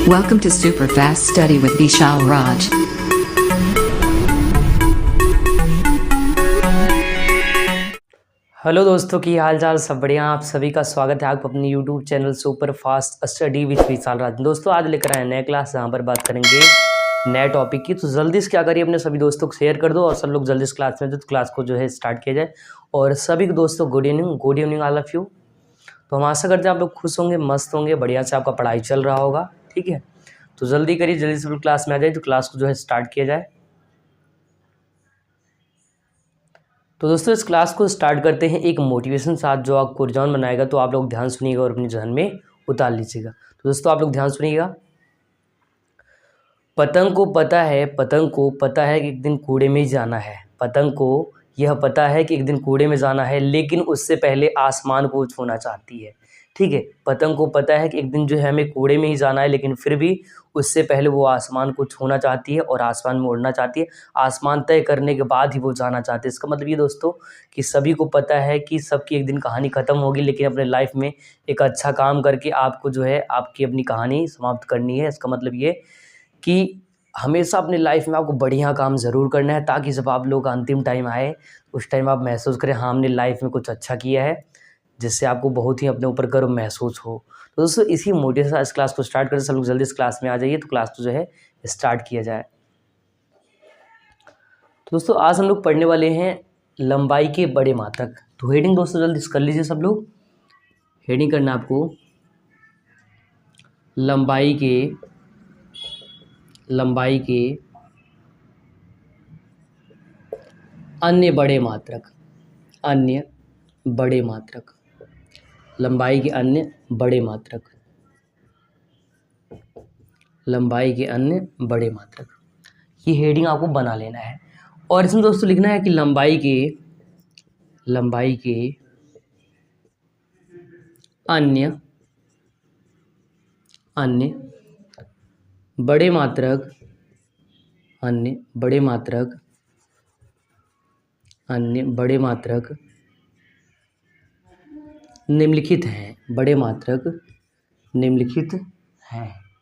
Welcome to Superfast Study with Vishal Raj. Hello दोस्तों की हाल चाल सब बढ़िया। आप सभी का स्वागत है आपको अपने YouTube channel super fast study with Vishal Raj. दोस्तों आज लेकर आए नए क्लास जहाँ पर बात करेंगे नए टॉपिक की। तो जल्दी से क्या करिए अपने सभी दोस्तों को शेयर कर दो और सब लोग जल्दी से क्लास में तो क्लास को जो है स्टार्ट किया जाए। और सभी दोस्तों good evening all of you. तो हम आशा करते हैं आप लोग खुश होंगे, मस्त होंगे, बढ़िया से आपका पढ़ाई चल रहा होगा। ठीक है, तो जल्दी करिए, जल्दी से क्लास में आ जाए तो क्लास को जो है स्टार्ट किया जाए। तो दोस्तों इस क्लास को स्टार्ट करते हैं एक मोटिवेशन साथ जो आपको रुझान बनाएगा। तो आप लोग ध्यान सुनिएगा और अपने जहन में उतार लीजिएगा। तो दोस्तों आप लोग ध्यान सुनिएगा। पतंग को पता है कि एक दिन कूड़े में ही जाना है। पतंग को यह पता है कि एक दिन कूड़े में जाना है, लेकिन उससे पहले आसमान को छूना चाहती है। ठीक है, पतंग को पता है कि एक दिन जो है हमें कूड़े में ही जाना है, लेकिन फिर भी उससे पहले वो आसमान को छूना चाहती है और आसमान में उड़ना चाहती है। आसमान तय करने के बाद ही वो जाना चाहती है। इसका मतलब ये दोस्तों कि सभी को पता है कि सबकी एक दिन कहानी ख़त्म होगी, लेकिन अपने लाइफ में एक अच्छा काम करके आपको जो है आपकी अपनी कहानी समाप्त करनी है। इसका मतलब ये कि हमेशा अपनी लाइफ में आपको बढ़िया काम ज़रूर करना है, ताकि जब आप लोग अंतिम टाइम आए उस टाइम आप महसूस करें हाँ हमने लाइफ में कुछ अच्छा किया है, जिससे आपको बहुत ही अपने ऊपर गर्व महसूस हो। तो दोस्तों इसी मोटिव से इस क्लास को स्टार्ट करें। सब लोग जल्दी इस क्लास में आ जाइए तो क्लास को जो है स्टार्ट किया जाए। तो दोस्तों आज हम लोग पढ़ने वाले हैं लंबाई के बड़े मात्रक। तो हेडिंग दोस्तों जल्दी कर लीजिए सब लोग। हेडिंग करना आपको लंबाई के अन्य बड़े मात्रक। लंबाई के अन्य बड़े मात्रक। ये हेडिंग आपको बना लेना है और इसमें दोस्तों लिखना है कि लंबाई के अन्य बड़े मात्रक निम्नलिखित हैं।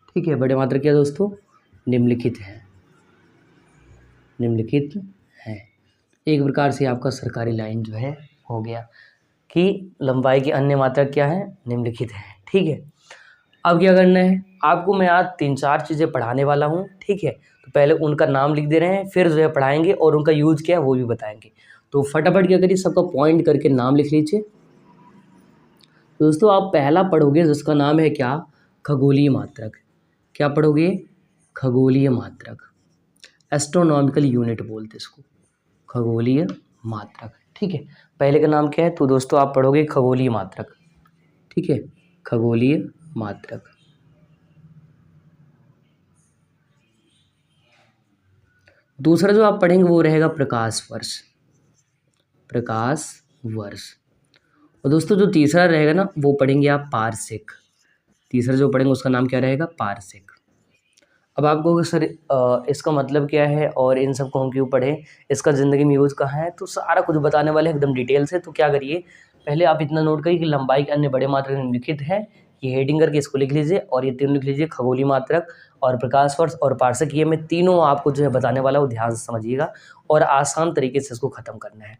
ठीक है, बड़े मात्रक क्या दोस्तों? निम्नलिखित हैं। एक प्रकार से आपका सरकारी लाइन जो है हो गया कि लंबाई के अन्य मात्रक क्या है? निम्नलिखित है। ठीक है, अब क्या करना है आपको, मैं आज 3-4 चीज़ें पढ़ाने वाला हूँ। ठीक है, तो पहले उनका नाम लिख दे रहे हैं, फिर जो है पढ़ाएंगे और उनका यूज क्या है वो भी बताएंगे। तो फटाफट क्या करिए, सबका पॉइंट करके नाम लिख लीजिए। दोस्तों आप पहला पढ़ोगे जिसका नाम है क्या? खगोलीय मात्रक। क्या पढ़ोगे? खगोलीय मात्रक। एस्ट्रोनॉमिकल यूनिट बोलते इसको, खगोलीय मात्रक। ठीक है, पहले का नाम क्या है? तो दोस्तों आप पढ़ोगे खगोलीय मात्रक। ठीक है, खगोलीय मात्रक। दूसरा जो आप पढ़ेंगे वो रहेगा प्रकाश वर्ष। और दोस्तों जो तीसरा रहेगा ना वो पढ़ेंगे आप पारसेक। तीसरा जो पढ़ेंगे उसका नाम क्या रहेगा? पारसेक। अब आप कहोगे सर इसका मतलब क्या है और इन सबको हम क्यों पढ़ें, इसका ज़िंदगी में यूज़ कहाँ है? तो सारा कुछ बताने वाले हैं एकदम डिटेल से। तो क्या करिए, पहले आप इतना नोट करिए कि लंबाई के अन्य बड़े मात्रक निम्नलिखित है। ये हेडिंग करके इसको लिख लीजिए और ये तीनों लिख लीजिए, खगोलीय मात्रक और प्रकाश वर्ष और पारसेक। ये मैं तीनों आपको जो है बताने वाला हूँ, ध्यान से समझिएगा और आसान तरीके से इसको ख़त्म करना है।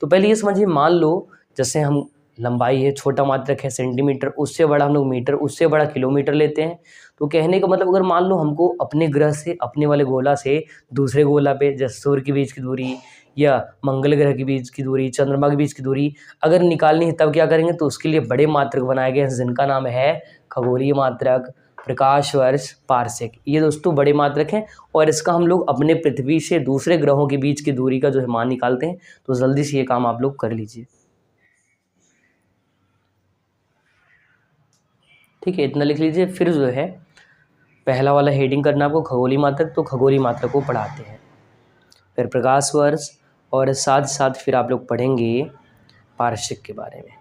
तो पहले ये समझिए, मान लो जैसे हम लंबाई है, छोटा मात्रक है सेंटीमीटर, उससे बड़ा हम लोग मीटर, उससे बड़ा किलोमीटर लेते हैं। तो कहने का मतलब अगर मान लो हमको अपने ग्रह से, अपने वाले गोला से दूसरे गोला पे, जैसे सूर्य के बीच की दूरी या मंगल ग्रह के बीच की दूरी, चंद्रमा के बीच की दूरी अगर निकालनी है, तब क्या करेंगे? तो उसके लिए बड़े मात्रक बनाए गए हैं जिनका नाम है खगोलीय मात्रक, प्रकाश वर्ष, पारसेक। ये दोस्तों बड़े मात्रक हैं और इसका हम लोग अपने पृथ्वी से दूसरे ग्रहों के बीच की दूरी का जो है मान निकालते हैं। तो जल्दी से ये काम आप लोग कर लीजिए। ठीक है, इतना लिख लीजिए। फिर जो है पहला वाला हेडिंग करना आपको खगोलीय मात्रक। तो खगोलीय मात्रक को पढ़ाते हैं, फिर प्रकाश वर्ष और साथ साथ फिर आप लोग पढ़ेंगे पारसेक के बारे में।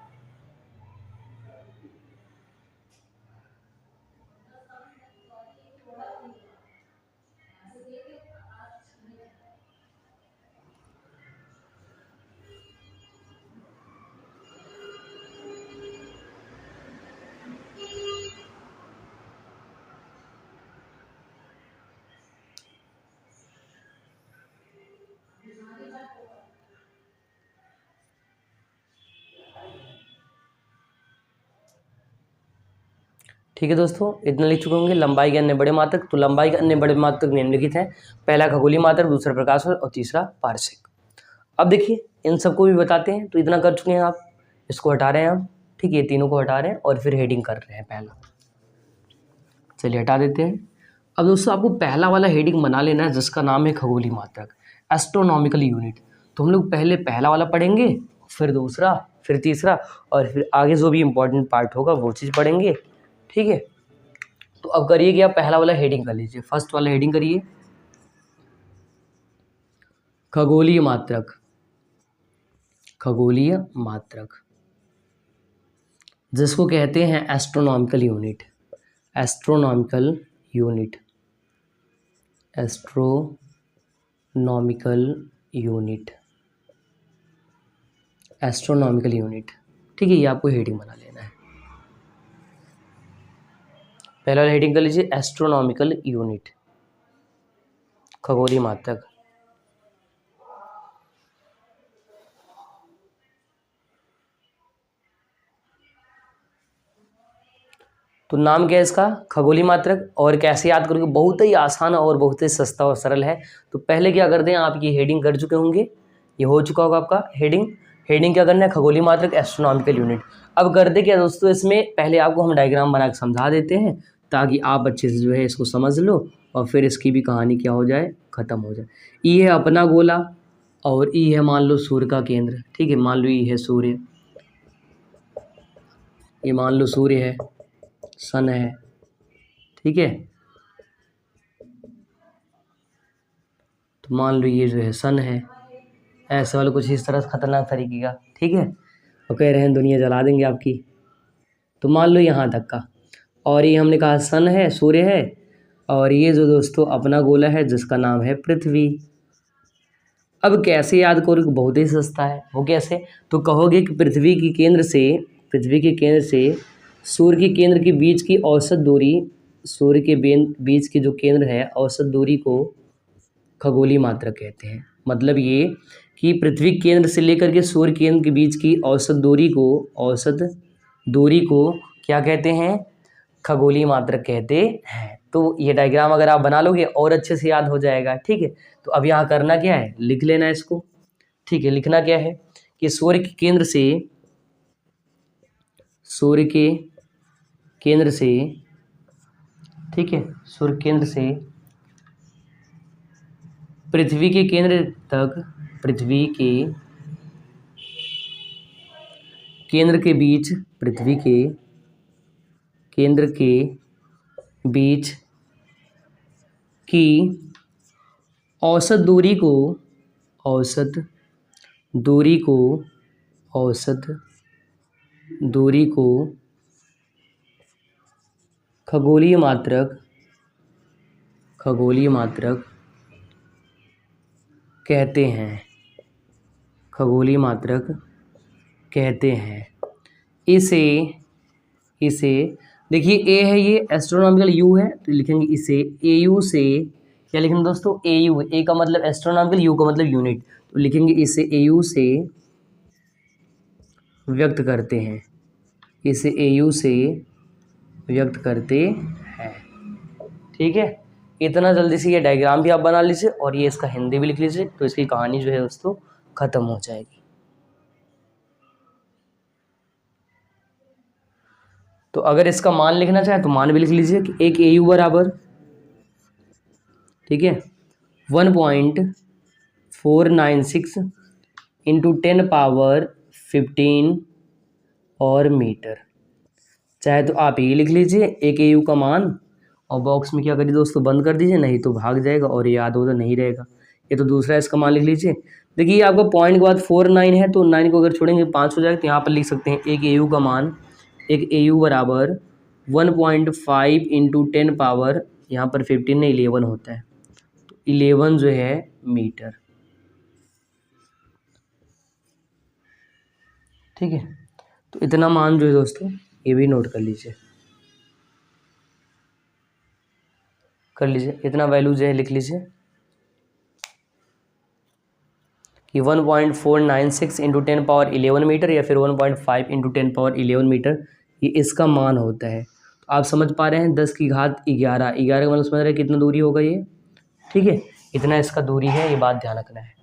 ठीक है दोस्तों, इतना लिख चुके होंगे। लंबाई के अन्य बड़े मात्रक, तो लंबाई के अन्य बड़े मात्रक निम्नलिखित हैं। पहला खगोलीय मात्रक, दूसरा प्रकाश वर्ष और तीसरा पारसेक। अब देखिए इन सबको भी बताते हैं। तो इतना कर चुके हैं आप, इसको हटा रहे हैं हम, ठीक है, ये तीनों को हटा रहे हैं और फिर हेडिंग कर रहे हैं पहला। चलिए हटा देते हैं। अब दोस्तों आपको पहला वाला हेडिंग बना लेना है जिसका नाम है खगोलीय मात्रक, एस्ट्रोनॉमिकल यूनिट। तो हम लोग पहले पहला वाला पढ़ेंगे, फिर दूसरा, फिर तीसरा, और फिर आगे जो भी इम्पोर्टेंट पार्ट होगा वो चीज़ पढ़ेंगे, ठीक है। तो अब करिए कि आप पहला वाला हेडिंग कर लीजिए, फर्स्ट वाला हेडिंग करिए, खगोलीय मात्रक। खगोलीय मात्रक जिसको कहते हैं astronomical unit, astronomical unit, astronomical unit, astronomical unit, ठीक है। ये आपको हेडिंग बना लेना है। पहला वाला हेडिंग कर लीजिए, एस्ट्रोनॉमिकल यूनिट, खगोलीय मात्रक। तो नाम क्या है इसका, खगोलीय मात्रक। और कैसे याद करोगे, बहुत ही आसान और बहुत ही सस्ता और सरल है। तो पहले क्या करते हैं, आप ये हेडिंग कर चुके होंगे, ये हो चुका होगा आपका हेडिंग। हेडिंग क्या करना है, खगोलीय मात्रक, एस्ट्रोनॉमिकल यूनिट। अब करते क्या दोस्तों, इसमें पहले आपको हम डायग्राम बना के समझा देते हैं ताकि आप अच्छे से जो है इसको समझ लो और फिर इसकी भी कहानी क्या हो जाए, ख़त्म हो जाए। ई है अपना गोला और ई है मान लो सूर्य का केंद्र, ठीक है। मान लो ई है सूर्य, ये मान लो सूर्य है, सन है, ठीक है। तो मान लो ये जो है सन है, ऐसे वाला कुछ इस तरह खतरनाक तरीके का, ठीक है। और कह रहे हैं दुनिया जला देंगे आपकी। तो मान लो यहाँ तक का, और ये हमने कहा सन है, सूर्य है, और ये जो दोस्तों अपना गोला है जिसका नाम है पृथ्वी। अब कैसे याद करोगे, बहुत ही सस्ता है। वो कैसे, तो कहोगे कि पृथ्वी के केंद्र से सूर्य के केंद्र के बीच की औसत दूरी, सूर्य के बीच की जो केंद्र है औसत दूरी को खगोलीय मात्रक कहते हैं। मतलब ये कि पृथ्वी केंद्र से लेकर के सूर्य केंद्र के बीच की औसत दूरी को क्या कहते हैं, खगोलीय मात्रक कहते हैं। तो ये डायग्राम अगर आप बना लोगे और अच्छे से याद हो जाएगा, ठीक है। तो अब यहाँ करना क्या है, लिख लेना है इसको, ठीक है। लिखना क्या है कि सूर्य के केंद्र से, ठीक है, सूर्य केंद्र से पृथ्वी के केंद्र तक, पृथ्वी के केंद्र के बीच, पृथ्वी के केंद्र के बीच की औसत दूरी को खगोलीय मात्रक कहते हैं, खगोलीय मात्रक कहते हैं। इसे देखिए ए है, ये एस्ट्रोनॉमिकल यू है, तो लिखेंगे इसे एयू से, क्या लिखेंगे दोस्तों, एयू, ए का मतलब एस्ट्रोनॉमिकल, यू का मतलब यूनिट, तो लिखेंगे इसे एयू से व्यक्त करते हैं, इसे एयू से व्यक्त करते हैं, ठीक है। इतना जल्दी से ये डायग्राम भी आप बना लीजिए और ये इसका हिंदी भी लिख लीजिए, तो इसकी कहानी जो है दोस्तों ख़त्म हो जाएगी। तो अगर इसका मान लिखना चाहे तो मान भी लिख लीजिए कि एक एयू बराबर, ठीक है, 1.496 इंटू 10⁻15 और मीटर। चाहे तो आप ये लिख लीजिए एक एयू का मान, और बॉक्स में क्या करिए दोस्तों, बंद कर दीजिए, नहीं तो भाग जाएगा और याद हो तो नहीं रहेगा। ये तो दूसरा इसका मान लिख लीजिए। देखिए आपका पॉइंट के बाद 49 है, तो 9 को अगर छोड़ेंगे 5 हो जाएगा। तो यहाँ पर लिख सकते हैं एक एयू का मान, एक एयू बराबर 1.5 इंटू 10⁻, यहाँ पर 15 नहीं 11 होता है, तो 11 जो है मीटर, ठीक है। तो इतना मान जो है दोस्तों ये भी नोट कर लीजिए, इतना वैल्यू जो है लिख लीजिए कि 1.496 इंटू 10⁻11 मीटर या फिर 1.5 इंटू 10⁻11 मीटर, ये इसका मान होता है। तो आप समझ पा रहे हैं 10 की घात 11, 11 का मतलब समझ रहे हैं कितना दूरी होगा ये, ठीक है, इतना इसका दूरी है, ये बात ध्यान रखना है।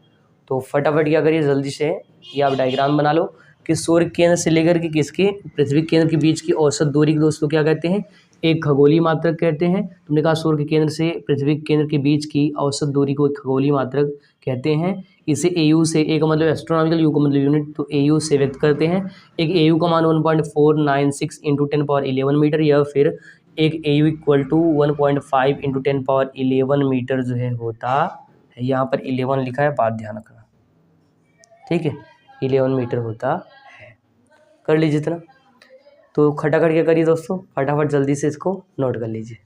तो फटाफट क्या करिए जल्दी से, ये आप डायग्राम बना लो कि सूर्य केंद्र से लेकर के किसके पृथ्वी केंद्र के बीच की औसत दूरी को दोस्तों क्या कहते हैं, एक खगोलीय मात्रक कहते हैं। तुमने कहा सूर्य के केंद्र से पृथ्वी के केंद्र के बीच की औसत दूरी को एक खगोलीय मात्रक कहते हैं। इसे एयू से, ए का मतलब एस्ट्रोनॉमिकल, यू का मतलब यूनिट, तो एयू से व्यक्त करते हैं। एक एयू का मान 1.496 इंटू 10 पावर 11 मीटर, या फिर एक AU equal to 1.5 into 10 power 11 metre जो है होता है। यहाँ पर 11 लिखा है, बात ध्यान रखना, ठीक है, 11 मीटर होता है। कर लीजिए इतना। तो खटाखट क्या करिए दोस्तों, फटाफट जल्दी से इसको नोट कर लीजिए।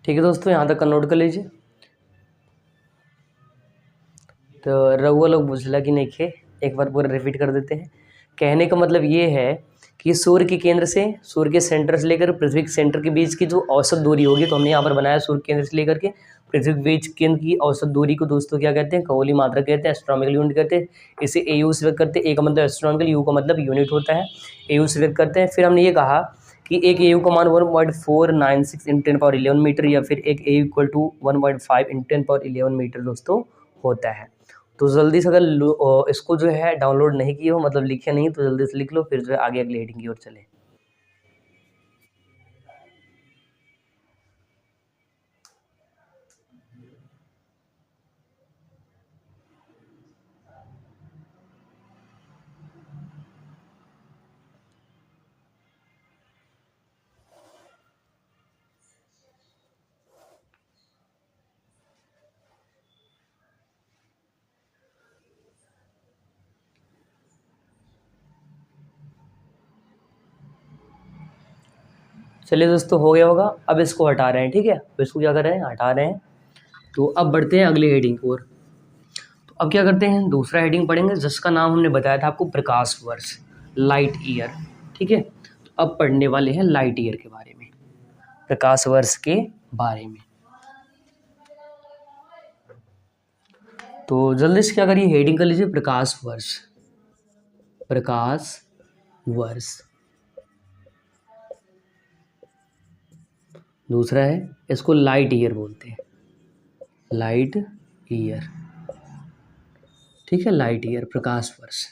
ठीक है दोस्तों, यहाँ तक का नोट कर लीजिए। तो रघुआ लोग बुझला कि नहीं खे, एक बार पूरा रिपीट कर देते हैं। कहने का मतलब ये है कि सूर्य के केंद्र से, सूर्य के सेंटर से लेकर पृथ्वी के सेंटर के बीच की जो औसत दूरी होगी, तो हमने यहाँ पर बनाया सूर्य केंद्र से लेकर के पृथ्वी के बीच केंद्र की औसत दूरी को दोस्तों क्या कहते हैं, खगोलीय मात्रक कहते हैं, एस्ट्रोनॉमिकल यूनिट कहते हैं। इसे एयू से व्यक्त करते हैं, ए का मतलब एस्ट्रोनॉमिकल, यू का मतलब यूनिट होता है, एयू से व्यक्त करते हैं। फिर हमने ये कहा कि एक एयू का मान 1.496 इंटू 10 पावर 11 मीटर, या फिर एक AU equal to 1.5 into 10 power 11 metre दोस्तों होता है। तो जल्दी से अगर इसको जो है डाउनलोड नहीं किए हो, मतलब लिखे नहीं, तो जल्दी से लिख लो, फिर जो है आगे अगली हेडिंग की ओर चले। चलिए दोस्तों, हो गया होगा। अब इसको हटा रहे हैं, ठीक है, अब इसको क्या कर रहे हैं, हटा रहे हैं। तो अब बढ़ते हैं अगली हेडिंग की ओर। तो अब क्या करते हैं, दूसरा हेडिंग पढ़ेंगे जिसका नाम हमने बताया था आपको, प्रकाश वर्ष, लाइट ईयर, ठीक है। तो अब पढ़ने वाले हैं लाइट ईयर के बारे में, प्रकाश वर्ष के बारे में। तो जल्दी से क्या करिए, हेडिंग कर लीजिए प्रकाश वर्ष, प्रकाश वर्ष। दूसरा है, इसको लाइट ईयर बोलते हैं, लाइट ईयर, ठीक है, लाइट ईयर, प्रकाश वर्ष।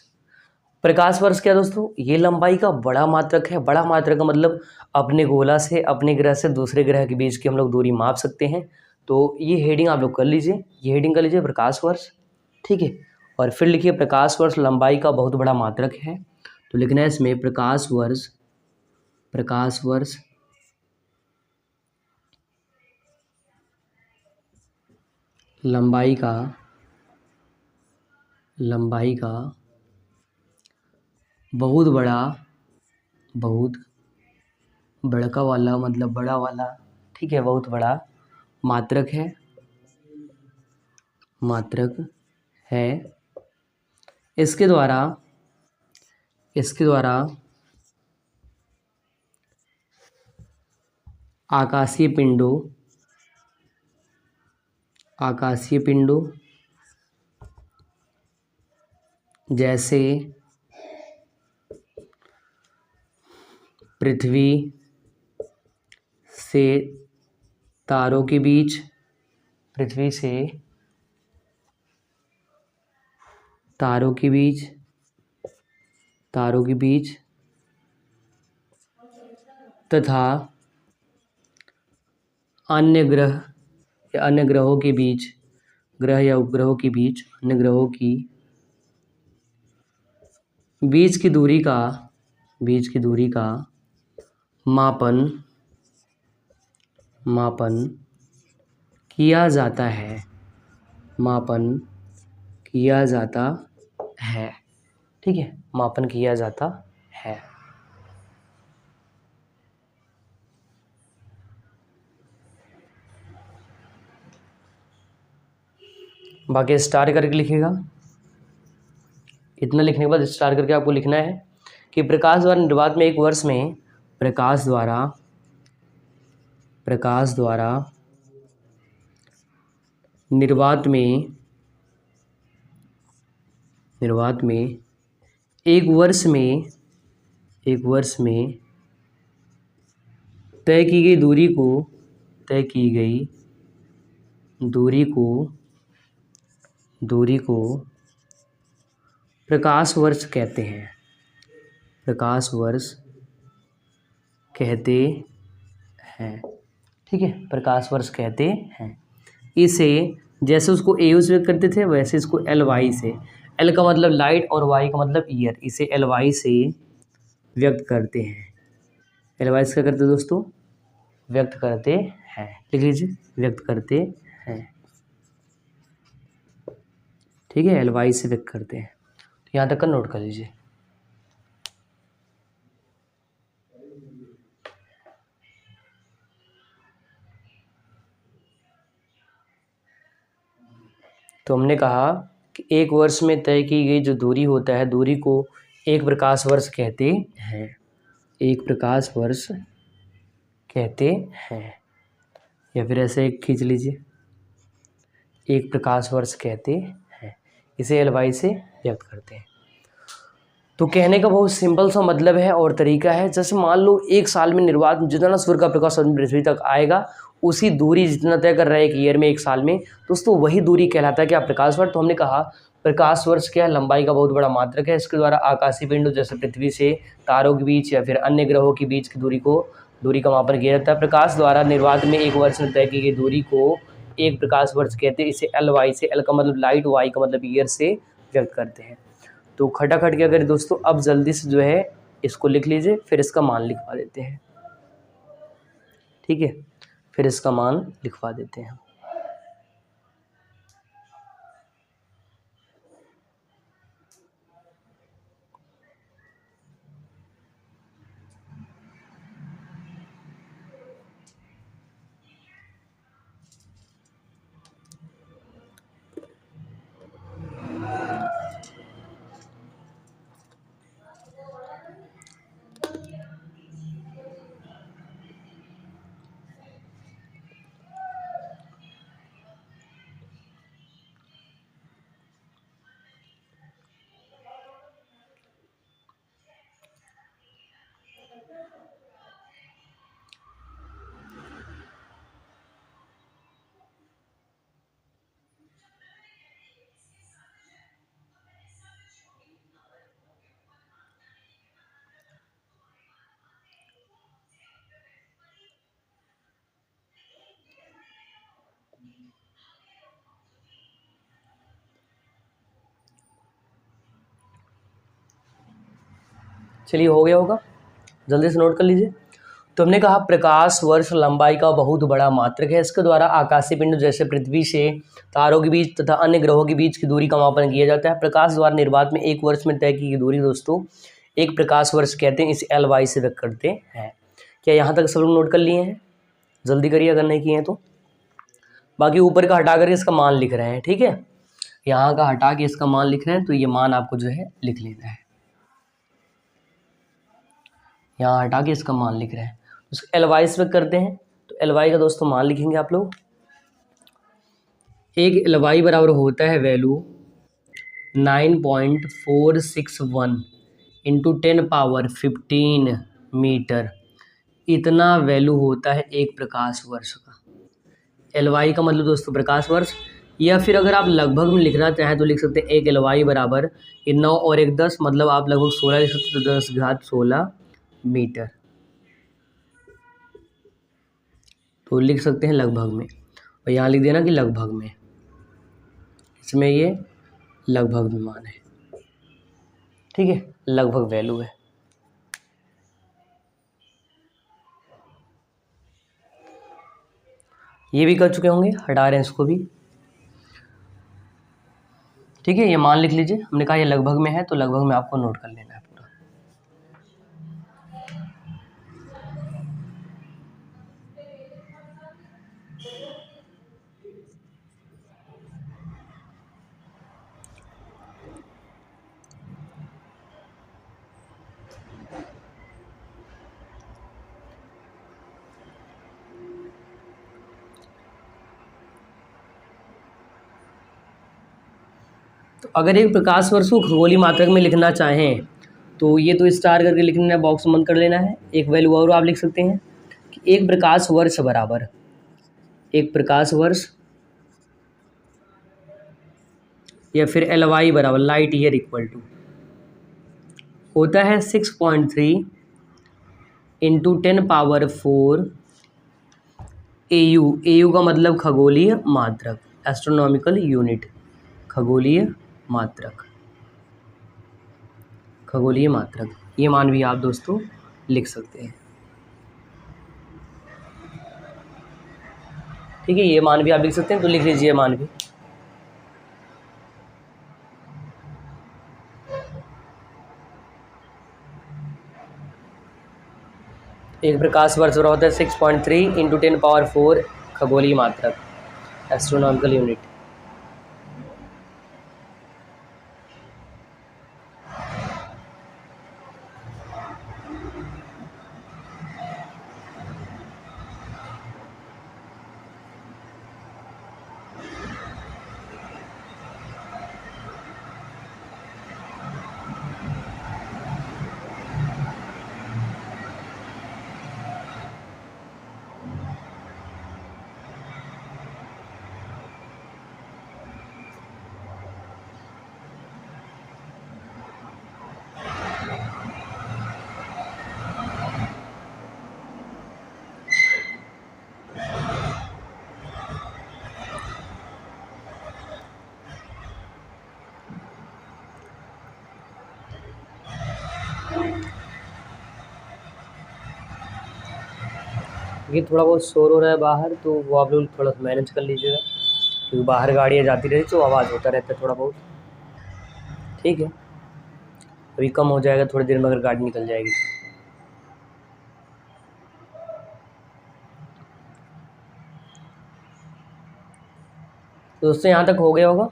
प्रकाश वर्ष क्या दोस्तों, ये लंबाई का बड़ा मात्रक है। बड़ा मात्रक का मतलब अपने गोला से, अपने ग्रह से दूसरे ग्रह के बीच की हम लोग दूरी माप सकते हैं। तो ये हेडिंग आप लोग कर लीजिए, ये हेडिंग कर लीजिए प्रकाश वर्ष, ठीक है। और फिर लिखिए प्रकाश वर्ष लंबाई का बहुत बड़ा मात्रक है। तो लिखना है इसमें प्रकाश वर्ष, प्रकाश वर्ष लंबाई का, लंबाई का बहुत बड़ा, बहुत बड़का वाला मतलब बड़ा वाला, ठीक है, बहुत बड़ा मात्रक है, मात्रक है। इसके द्वारा, इसके द्वारा आकाशीय पिंडों, आकाशीय पिंडों जैसे पृथ्वी से तारों के बीच, पृथ्वी से तारों के बीच, तारों के बीच तथा अन्य ग्रह या अन्य ग्रहों के बीच, ग्रह या उपग्रहों के बीच, अन्य ग्रहों की बीच की दूरी का मापन किया जाता है, ठीक है, मापन किया जाता है। बाकी स्टार करके लिखिएगा। इतना लिखने के बाद स्टार करके आपको लिखना है कि प्रकाश द्वारा निर्वात में एक वर्ष में प्रकाश द्वारा निर्वात में एक वर्ष में तय की गई दूरी को प्रकाश वर्ष कहते हैं, ठीक है, प्रकाश वर्ष कहते हैं। इसे जैसे उसको ए से व्यक्त करते थे वैसे इसको एल वाई से, एल का मतलब लाइट और वाई का मतलब ईयर, इसे एल वाई से व्यक्त करते हैं। एल वाई से क्या करते हैं दोस्तों? व्यक्त करते हैं। लिख लीजिए, व्यक्त करते हैं, ठीक है, एल वाई से व्यक्त करते हैं। तो यहाँ तक का नोट कर लीजिए। तो हमने कहा कि एक वर्ष में तय की गई जो दूरी होता है, दूरी को एक प्रकाश वर्ष कहते हैं, या फिर ऐसे खींच लीजिए, एक प्रकाश वर्ष कहते हैं। इसे एल वाई से व्यक्त करते हैं। तो कहने का बहुत सिंपल सा मतलब है और तरीका है। जैसे मान लो एक साल में निर्वात में जितना सूर्य का प्रकाश पृथ्वी तक आएगा, उसी दूरी जितना तय कर रहा है एक ईयर में, एक साल में, दोस्तों वही दूरी कहलाता है क्या? प्रकाश वर्ष। तो हमने कहा प्रकाश वर्ष क्या है? लंबाई का बहुत बड़ा मात्रक है। इसके द्वारा आकाशीय पिंडों जैसे पृथ्वी से तारों के बीच या फिर अन्य ग्रहों के बीच की दूरी का मापन किया जाता है। प्रकाश द्वारा निर्वात में एक वर्ष में तय की गई दूरी को एक प्रकाश वर्ष कहते हैं। इसे एल वाई से, एल का मतलब लाइट, वाई का मतलब ईयर से व्यक्त करते हैं। तो खटाखट क्या करें दोस्तों, अब जल्दी से जो है इसको लिख लीजिए, फिर इसका मान लिखवा देते हैं, ठीक है, फिर इसका मान लिखवा देते हैं। चलिए, हो गया होगा, जल्दी से नोट कर लीजिए। तो हमने कहा प्रकाश वर्ष लंबाई का बहुत बड़ा मात्रक है। इसके द्वारा आकाशीय पिंड जैसे पृथ्वी से तारों के बीच तथा अन्य ग्रहों के बीच की दूरी का मापन किया जाता है। प्रकाश द्वारा निर्वात में एक वर्ष में तय की गई दूरी दोस्तों एक प्रकाश वर्ष कहते हैं। इसे एल वाई से व्यक्त करते हैं। क्या यहाँ तक सब लोग नोट कर लिए हैं? जल्दी करिए अगर नहीं किए हैं तो। बाकी ऊपर का हटा करके इसका मान लिख रहे हैं, ठीक है, यहाँ का हटा के इसका मान लिख रहे हैं, तो ये मान आपको जो है लिख लेना है। यहाँ हटा के इसका मान लिख रहे हैं, उसको एल वाई से करते हैं। तो एल वाई का दोस्तों मान लिखेंगे आप लोग। एक एल वाई बराबर होता है वैल्यू 9.461 इंटू 10⁻15 मीटर। इतना वैल्यू होता है एक प्रकाश वर्ष का। एल वाई का मतलब दोस्तों प्रकाश वर्ष, या फिर अगर आप लगभग में लिखना चाहें तो लिख सकते हैं एक एल वाई बराबर 9 और 1 10, मतलब आप लगभग 16 लिख सकते हैं, तो 10⁻16 मीटर। तो लिख सकते हैं लगभग में। और यहाँ लिख देना कि लगभग में, इसमें ये लगभग में मान है, ठीक है, लगभग वैल्यू है। ये भी कर चुके होंगे, हटा रहे हैं इसको भी, ठीक है। ये मान लिख लीजिए, हमने कहा ये लगभग में है तो लगभग में आपको नोट कर लेना है पूरा। तो अगर एक प्रकाश वर्ष को खगोलीय मात्रक में लिखना चाहें तो ये तो स्टार करके लिखना है, बॉक्स बंद कर लेना है। एक वैल्यू और आप लिख सकते हैं कि एक प्रकाश वर्ष बराबर, एक प्रकाश वर्ष या फिर LY बराबर लाइट ईयर इक्वल टू होता है 6.3 इंटू 10⁴ AU। AU का मतलब खगोलीय मात्रक, एस्ट्रोनॉमिकल यूनिट, खगोलीय मात्रक, खगोलीय मात्रक। ये मान भी आप दोस्तों लिख सकते हैं, ठीक है। ये मान भी आप लिख सकते हैं, तो लिख लीजिए मान भी। एक प्रकाश वर्ष बराबर होता है 6.3 इंटू 10⁴ खगोलीय मात्रक, एस्ट्रोनॉमिकल यूनिट। ये थोड़ा बहुत शोर हो रहा है बाहर, तो वो आप लोग थोड़ा सा मैनेज कर लीजिएगा, क्योंकि बाहर गाड़ियाँ जाती रहती तो आवाज़ होता रहता है थोड़ा बहुत, ठीक है। अभी कम हो जाएगा थोड़ी देर में अगर गाड़ी निकल जाएगी तो। दोस्तों यहाँ तक हो गया होगा।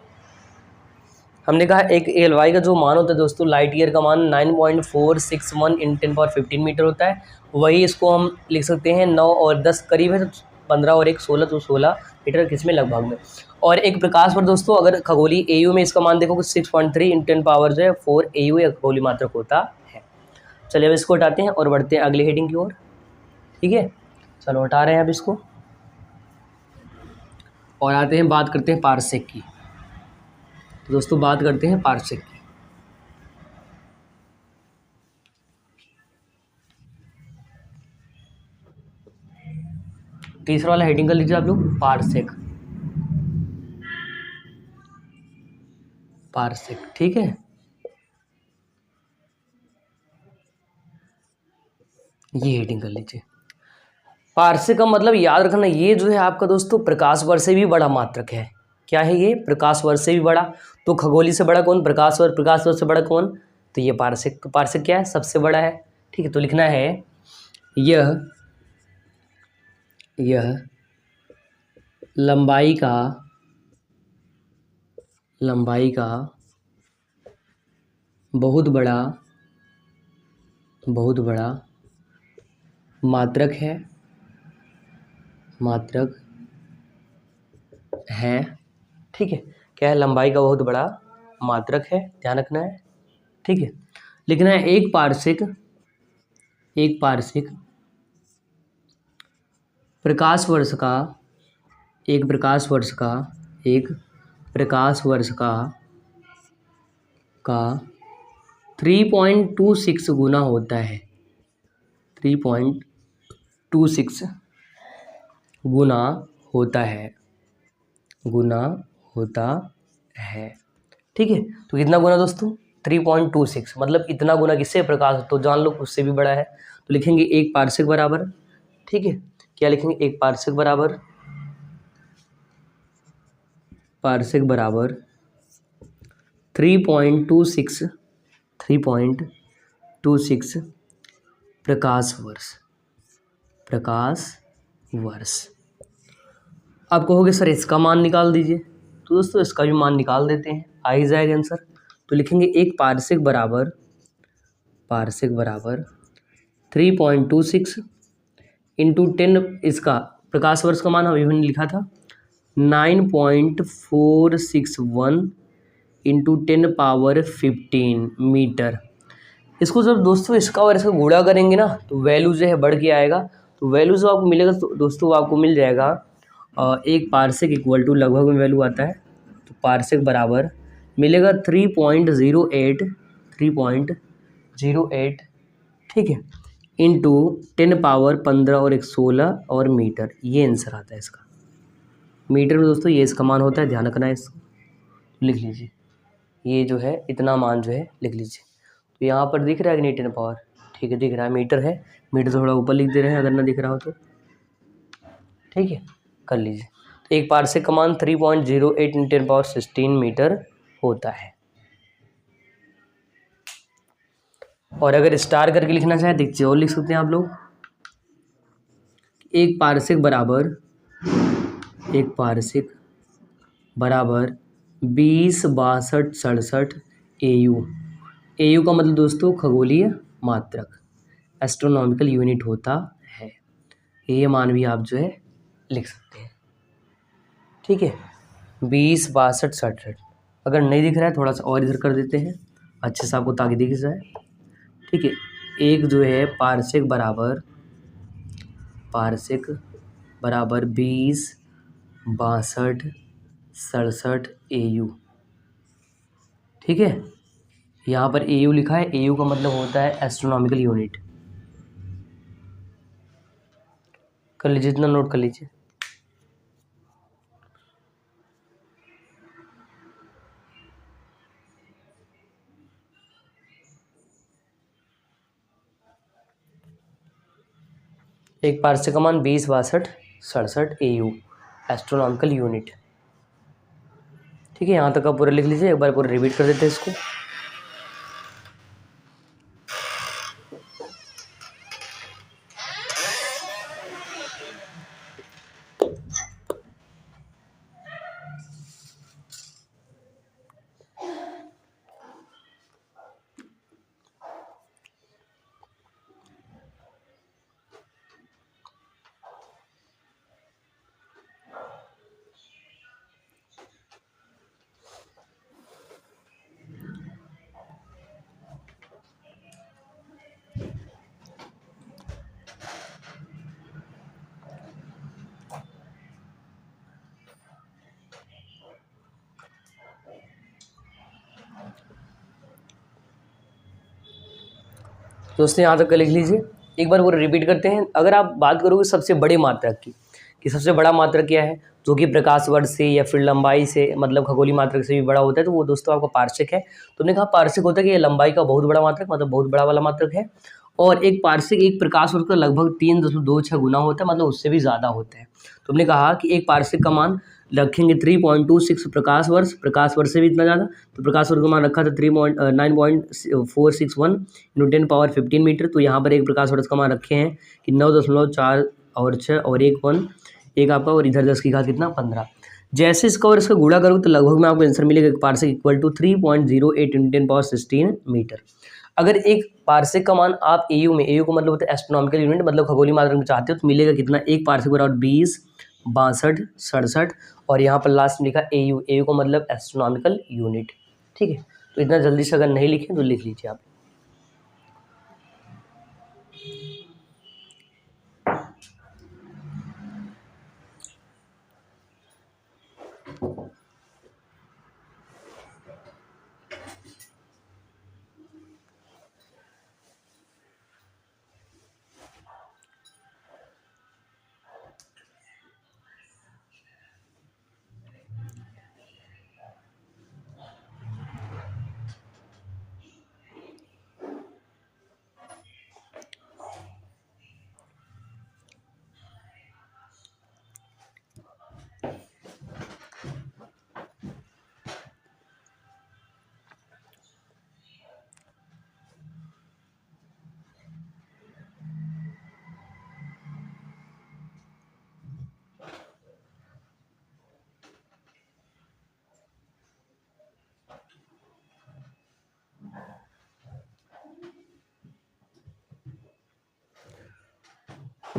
हमने कहा एक LY का जो मान होता है दोस्तों, लाइट ईयर का मान 9.461 × 10⁻15 मीटर होता है। वही इसको हम लिख सकते हैं 9 और 10 करीब है, तो 15 और 1 16, तो 16 मीटर किसमें, लगभग में। और एक प्रकाश पर दोस्तों अगर खगोलीय AU में इसका मान देखो कि 6.3 × 10⁴ AU या खगोलीय मात्रक होता है। चलिए अब इसको हटाते हैं और बढ़ते हैं अगली हेडिंग की ओर, ठीक है। चलो हटा रहे हैं अब इसको और आते हैं, बात करते हैं पारसेक की। तो दोस्तों बात करते हैं पारसेक की। तीसरा वाला हेडिंग कर लीजिए आप लोग, पारसेक, पारसेक, ठीक है। ये हेडिंग कर लीजिए। पारसेक का मतलब याद रखना, ये जो है आपका दोस्तों प्रकाश वर्ष से भी बड़ा मात्रक है। क्या है ये, प्रकाश वर्ष से भी बड़ा। तो खगोलीय से बड़ा कौन, प्रकाश वर्ष, प्रकाश वर्ष से बड़ा कौन, तो ये पारसेक। तो पारसेक क्या है, सबसे बड़ा है, ठीक है। तो लिखना है यह लंबाई का बहुत बड़ा मात्रक है, ठीक है। क्या है, लंबाई का बहुत बड़ा मात्रक है, ध्यान रखना है, ठीक है। लिखना है एक पारसेक प्रकाश वर्ष का 3.26 गुना होता है, 3.26 गुना होता है। गुना होता है। ठीक है, तो कितना गुना दोस्तों? 3.26, मतलब इतना गुना किससे? प्रकाश। तो जान लो उससे भी बड़ा है, तो लिखेंगे 1 पारसेक बराबर, ठीक है, क्या लिखेंगे? 1 पारसेक बराबर, पारसेक बराबर 3.26, 3.26 प्रकाश वर्ष, प्रकाश वर्ष। आप कहोगे सर इसका मान निकाल दीजिए, तो दोस्तों इसका भी मान निकाल देते हैं, आ ही जाएगा आंसर। तो लिखेंगे 1 पारसेक बराबर, पारसेक बराबर 3.26 इंटू 10, इसका प्रकाश वर्ष का मान अभी मैंने लिखा था 9.461 इंटू 10 पावर 15 मीटर। इसको जब दोस्तों इसका और इसका गुणा करेंगे ना, तो वैल्यू जो है बढ़ के आएगा। तो वैल्यू जो आपको मिलेगा तो दोस्तों आपको मिल जाएगा 1 पारसेक इक्वल टू, लगभग में वैल्यू आता है, तो पारसेक बराबर मिलेगा 3.08, 3.08, ठीक है, इंटू 10 पावर 15 और 16 और मीटर, ये आंसर आता है इसका। मीटर में दोस्तों ये इसका मान होता है, ध्यान रखना है इसको, लिख लीजिए, ये जो है इतना मान जो है लिख लीजिए। तो यहाँ पर दिख रहा है कि नहीं 10 पावर, ठीक है दिख रहा है, मीटर है, मीटर थोड़ा ऊपर लिख दे रहे हैं अगर ना दिख रहा हो तो, ठीक है कर लीजिए। तो 1 पारसेक का मान 3.08 × 10 पावर 16 मीटर होता है। और अगर स्टार करके लिखना चाहे देखिए और लिख सकते हैं आप लोग, 1 पारसेक बराबर, 1 पारसेक बराबर 20 62 67 AU। AU का मतलब दोस्तों खगोलीय मात्रक, एस्ट्रोनॉमिकल यूनिट होता है। ये मान भी आप जो है लिख सकते हैं, ठीक है, 20 62 67। अगर नहीं दिख रहा है थोड़ा सा और इधर कर देते हैं अच्छे से आपको ताकि दिख जाए, ठीक है। एक जो है पारसेक बराबर, पारसेक बराबर 20 62 67 AU, ठीक है। यहाँ पर AU लिखा है, AU का मतलब होता है एस्ट्रोनॉमिकल यूनिट, कर लीजिए, इतना नोट कर लीजिए। एक पारसेक का मान 20 62 67 AU, एस्ट्रोनॉमिकल यूनिट, ठीक है। यहाँ तक आप पूरा लिख लीजिए, एक बार पूरा रिपीट कर देते हैं इसको। दोस्तों यहाँ तक का लिख लीजिए, एक बार वो रिपीट करते हैं। अगर आप बात करोगे सबसे बड़ी मात्रक की, कि सबसे बड़ा मात्रक क्या है, जो कि प्रकाश वर्ष से या फिर लंबाई से, मतलब खगोलीय मात्रक से भी बड़ा होता है, तो वो दोस्तों आपका पारसेक है। तो हमने कहा पारसेक होता है कि ये लंबाई का बहुत बड़ा मात्रक, मतलब बहुत बड़ा वाला मात्रक है। और एक पारसेक एक प्रकाश वर्ष का लगभग 3.26 गुना होता है, मतलब उससे भी ज़्यादा होता है। तो हमने कहा कि एक पारसेक का मान रखेंगे 3.26 प्रकाश वर्ष, प्रकाश वर्ष से भी इतना ज़्यादा, तो प्रकाश वर्ष का मान रखा था 9.461 इंटू 10 पावर 15 मीटर। तो यहाँ पर एक प्रकाश वर्ष का मान रखे हैं कि 9.4 और 6 और 1 1 एक आपका, और इधर 10 की घात कितना 15। जैसे इसका और इसका गुणा करोगे तो लगभग में आपको आंसर मिलेगा, एक parsec equal to 3.08 into 10 power 16 metre. अगर एक पारसेक का मान आप AU में, AU का मतलब होता है एस्ट्रोनॉमिकल यूनिट, मतलब खगोलीय मात्रक में चाहते हो, तो मिलेगा कितना, एक पारसेक बराबर 20 62 67, और यहाँ पर लास्ट में लिखा AU, AU का मतलब एस्ट्रोनॉमिकल यूनिट, ठीक है। तो इतना जल्दी से अगर नहीं लिखें तो लिख लीजिए आप।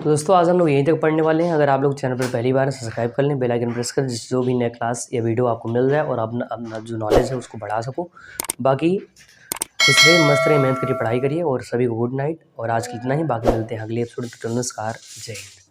तो दोस्तों आज हम लोग यहीं तक पढ़ने वाले हैं। अगर आप लोग चैनल पर पहली बार सब्सक्राइब कर लें, बेल आइकन प्रेस कर, जिससे जो भी नया क्लास या वीडियो आपको मिल जाए और अपना जो नॉलेज है उसको बढ़ा सको। बाकी खुश रहिए, मस्त रहिए, मेहनत करिए, पढ़ाई करिए और सभी को गुड नाइट। और आज के इतना ही, बाकी मिलते हैं अगले एपिसोड में। नमस्कार, जय हिंद।